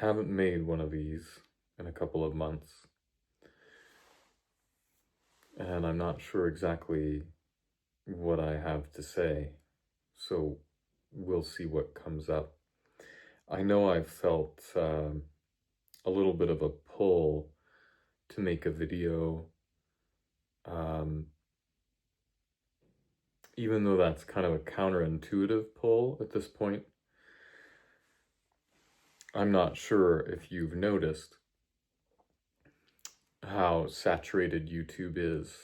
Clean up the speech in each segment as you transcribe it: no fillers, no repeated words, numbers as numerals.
haven't made one of these in a couple of months, and I'm not sure exactly what I have to say, so we'll see what comes up. I know I've felt a little bit of a pull to make a video, um, even though that's kind of a counterintuitive pull at this point. I'm not sure if you've noticed how saturated YouTube is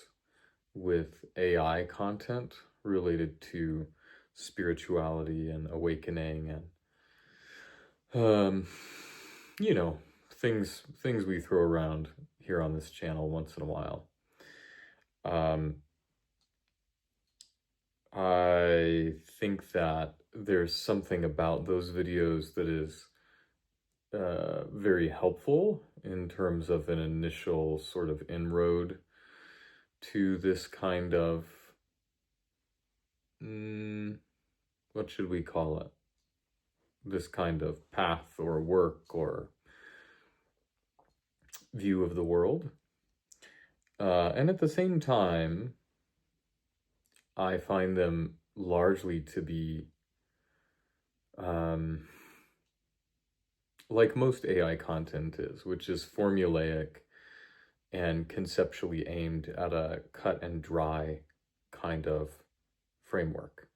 with AI content related to spirituality and awakening and you know, things we throw around here on this channel once in a while. I think that there's something about those videos that is very helpful in terms of an initial sort of inroad to this kind of, what should we call it? This kind of path or work or view of the world. And at the same time, I find them largely to be, like most AI content is, which is formulaic and conceptually aimed at a cut and dry kind of framework,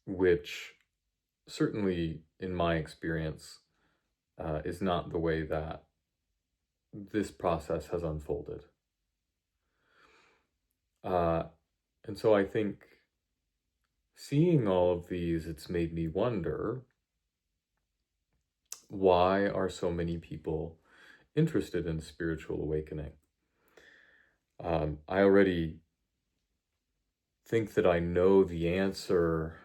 which certainly in my experience is not the way that this process has unfolded. And so I think seeing all of these, it's made me wonder, why are so many people interested in spiritual awakening? I already think that I know the answer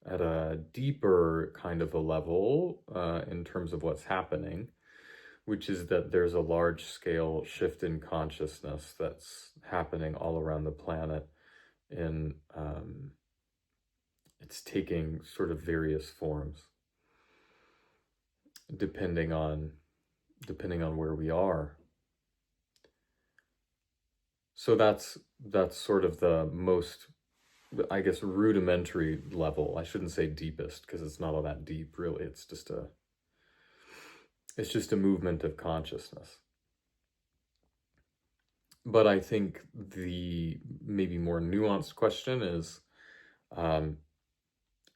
at a deeper kind of a level in terms of what's happening, which is that there's a large-scale shift in consciousness that's happening all around the planet. And it's taking sort of various forms depending on where we are. So that's sort of the most, I guess, rudimentary level. I shouldn't say deepest, because it's not all that deep, really. It's just a movement of consciousness. But I think the maybe more nuanced question is,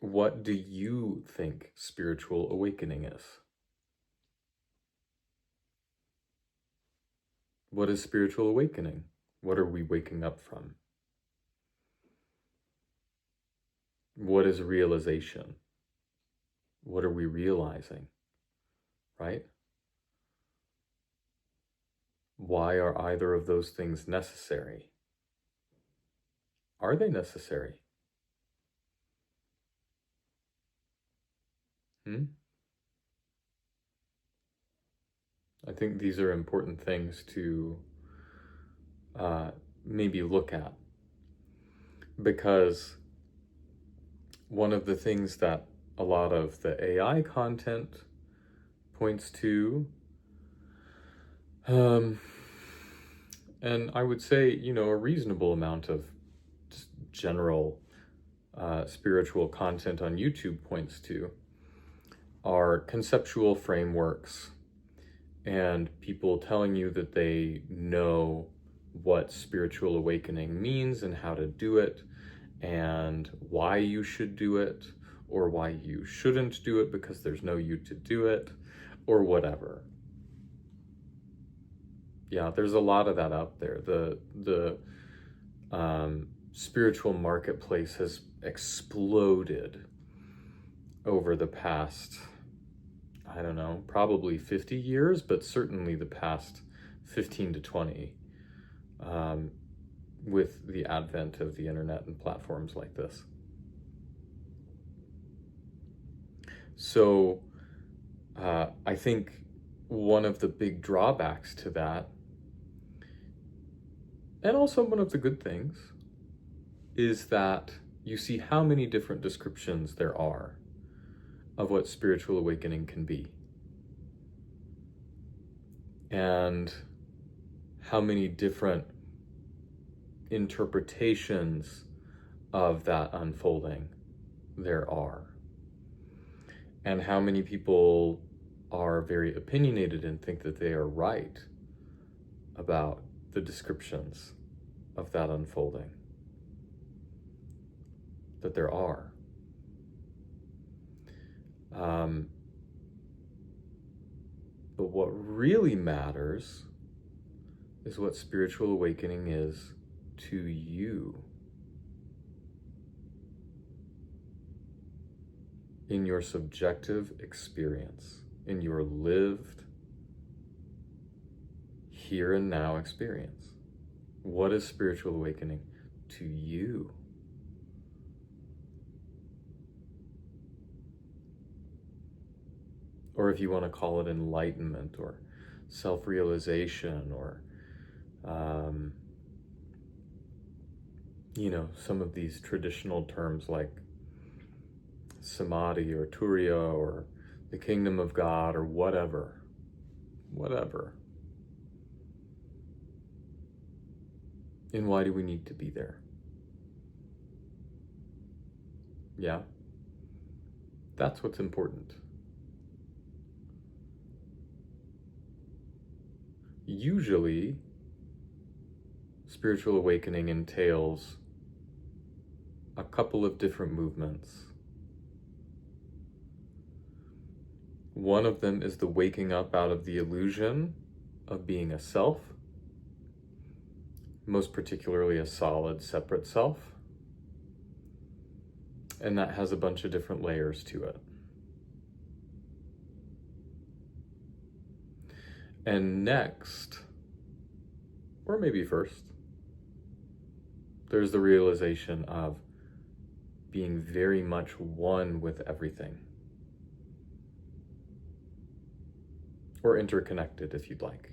what do you think spiritual awakening is? What is spiritual awakening? What are we waking up from? What is realization? What are we realizing? Right? Why are either of those things necessary? Are they necessary? I think these are important things to maybe look at, because one of the things that a lot of the AI content points to, and I would say, you know, a reasonable amount of just general spiritual content on YouTube points to, are conceptual frameworks and people telling you that they know what spiritual awakening means and how to do it and why you should do it, or why you shouldn't do it because there's no you to do it, or whatever. Yeah, there's a lot of that out there. The spiritual marketplace has exploded over the past, I don't know, probably 50 years, but certainly the past 15 to 20, with the advent of the internet and platforms like this. So I think one of the big drawbacks to that, and also one of the good things, is that you see how many different descriptions there are of what spiritual awakening can be. and how many different interpretations of that unfolding there are, and how many people are very opinionated and think that they are right about the descriptions of that unfolding that there are. But what really matters is what spiritual awakening is to you, in your subjective experience, in your lived here and now experience. What is spiritual awakening to you? Or if you want to call it enlightenment or self-realization, or some of these traditional terms like samadhi or turiya or the kingdom of God or whatever. And why do we need to be there? Yeah, that's what's important. Usually, spiritual awakening entails a couple of different movements. One of them is the waking up out of the illusion of being a self, most particularly a solid, separate self. And that has a bunch of different layers to it. And next, or maybe first, there's the realization of being very much one with everything. Or interconnected, if you'd like.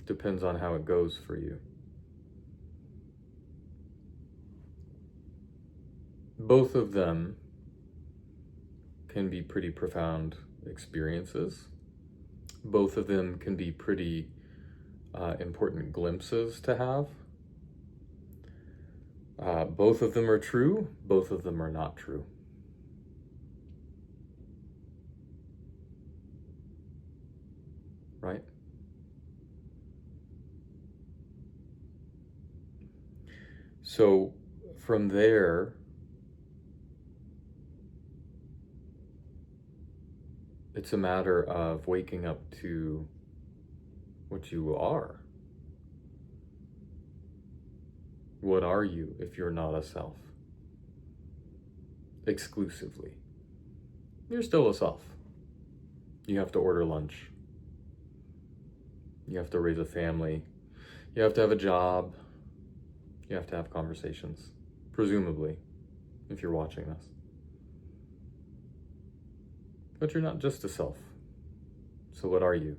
Depends on how it goes for you. Both of them can be pretty profound experiences. Both of them can be pretty important glimpses to have. Both of them are true. Both of them are not true. Right? So from there, it's a matter of waking up to what you are. What are you if you're not a self? Exclusively. You're still a self. You have to order lunch. You have to raise a family. You have to have a job. You have to have conversations. Presumably, if you're watching this. But you're not just a self. So what are you?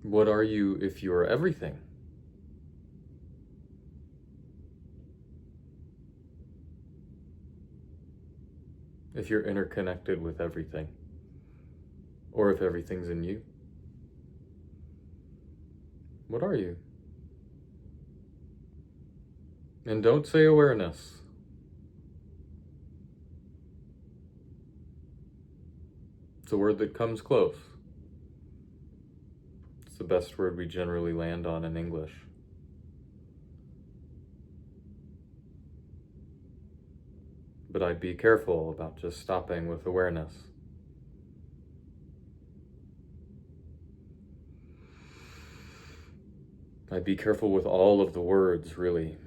What are you if you're everything? If you're interconnected with everything? Or if everything's in you? What are you? And don't say awareness. It's a word that comes close. It's the best word we generally land on in English. But I'd be careful about just stopping with awareness. I'd be careful with all of the words, really.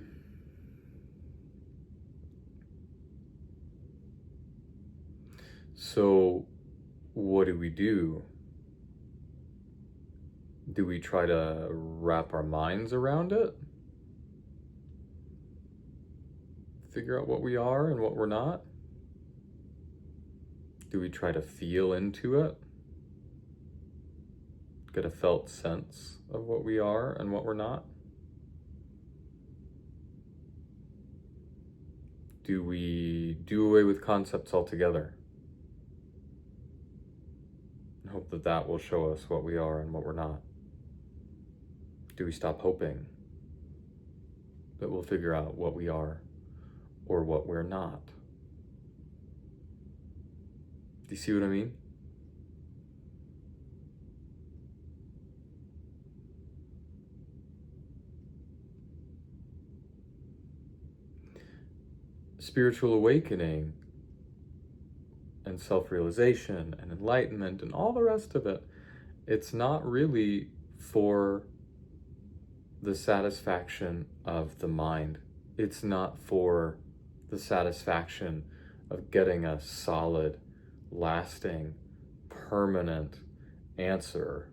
So, what do we do? Do we try to wrap our minds around it? Figure out what we are and what we're not? Do we try to feel into it? Get a felt sense of what we are and what we're not? Do we do away with concepts altogether and hope that that will show us what we are and what we're not? Do we stop hoping that we'll figure out what we are or what we're not? Do you see what I mean? Spiritual awakening and self-realization and enlightenment and all the rest of it, it's not really for the satisfaction of the mind. It's not for the satisfaction of getting a solid, lasting, permanent answer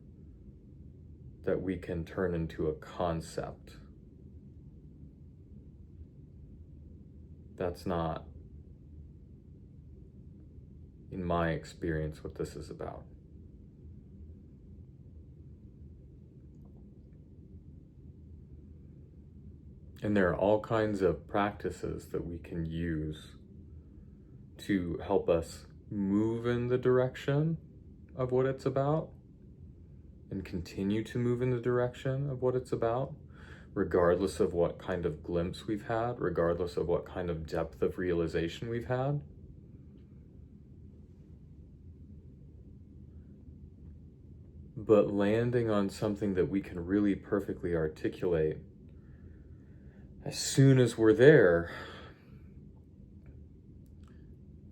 that we can turn into a concept. That's not, in my experience, what this is about. And there are all kinds of practices that we can use to help us move in the direction of what it's about and continue to move in the direction of what it's about, regardless of what kind of glimpse we've had, regardless of what kind of depth of realization we've had. But landing on something that we can really perfectly articulate, as soon as we're there,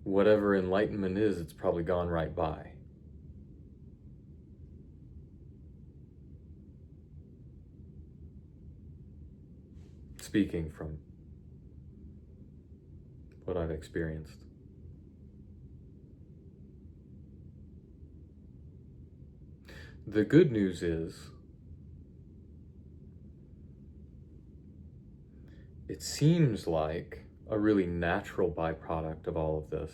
whatever enlightenment is, it's probably gone right by. Speaking from what I've experienced. The good news is, it seems like a really natural byproduct of all of this,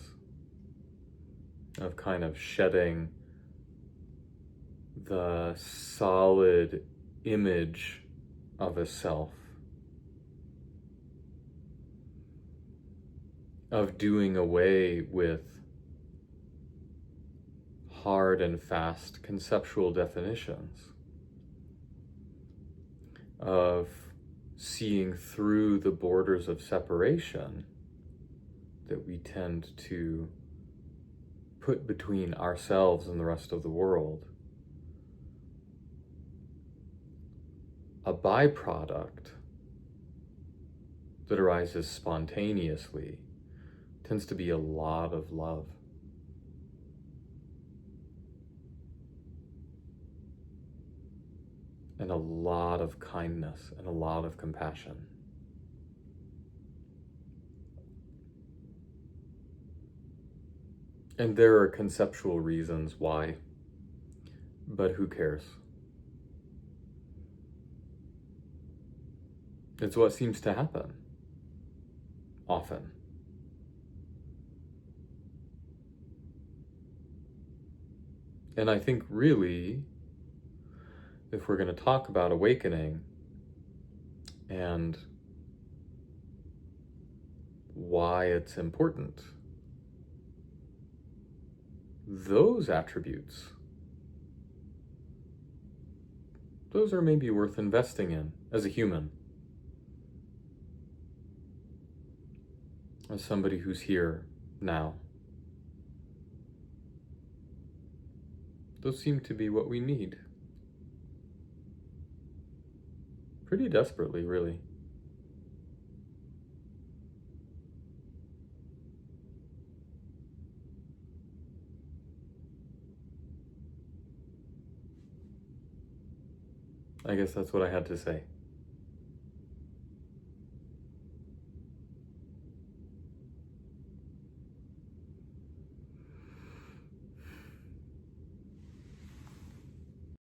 of kind of shedding the solid image of a self, of doing away with hard and fast conceptual definitions, of seeing through the borders of separation that we tend to put between ourselves and the rest of the world. A byproduct that arises spontaneously tends to be a lot of love. And a lot of kindness and a lot of compassion. And there are conceptual reasons why, but who cares? It's what seems to happen often. And I think really, if we're going to talk about awakening and why it's important, those attributes, those are maybe worth investing in as a human, as somebody who's here now. Those seem to be what we need. Pretty desperately, really. I guess that's what I had to say.